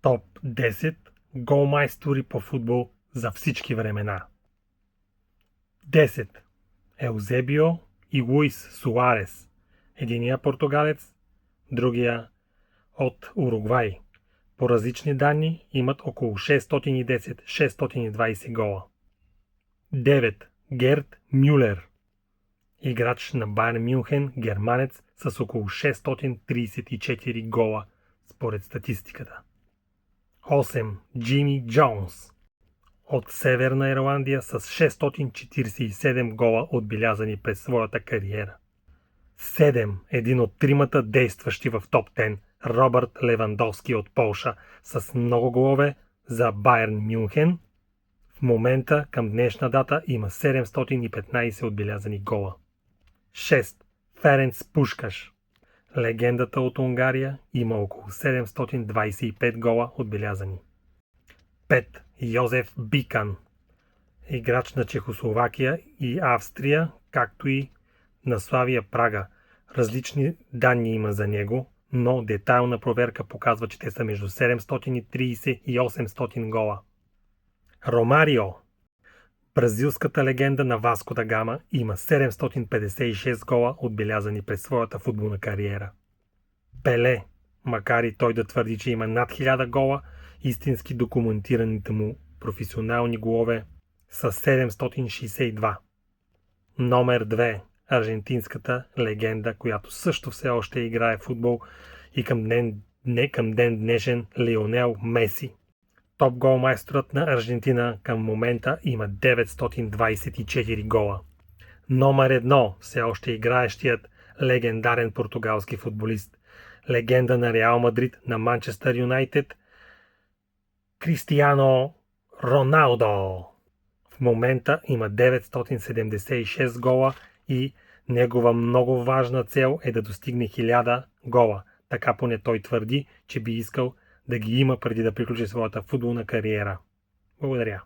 Топ 10 голмайстори по футбол за всички времена. 10. Еузебио и Луис Суарес. Единия португалец, другия от Уругвай. По различни данни имат около 610-620 гола. 9. Герд Мюлер. Играч на Байерн Мюнхен, германец с около 634 гола според статистиката. 8. Джими Джонс от Северна Ирландия с 647 гола отбелязани през своята кариера. 7. Един от тримата действащи в топ 10, Робърт Левандовски от Полша с много голове за Байерн Мюнхен. В момента към днешна дата има 715 отбелязани гола. 6. Ференц Пушкаш. Легендата от Унгария има около 725 гола отбелязани. 5. Йозеф Бикан. Играч на Чехословакия и Австрия, както и на Славия Прага. Различни данни има за него, но детайлна проверка показва, че те са между 730 и 800 гола. Ромарио. Бразилската легенда на Васко да Гама има 756 гола отбелязани през своята футболна кариера. Пеле, макар и той да твърди, че има над 1000 гола, истински документираните му професионални голове са 762. Номер 2. Аржентинската легенда, която също все още играе футбол и към ден днешен Лионел Меси. Топ голмайсторът на Аржентина към момента има 924 гола. Номер 1. Все още играещият легендарен португалски футболист, легенда на Реал Мадрид, на Манчестър Юнайтед, Кристиано Роналдо. В момента има 976 гола и негова много важна цел е да достигне 1000 гола. Така поне той твърди, че би искал да ги има преди да приключи своята футболна кариера. Благодаря.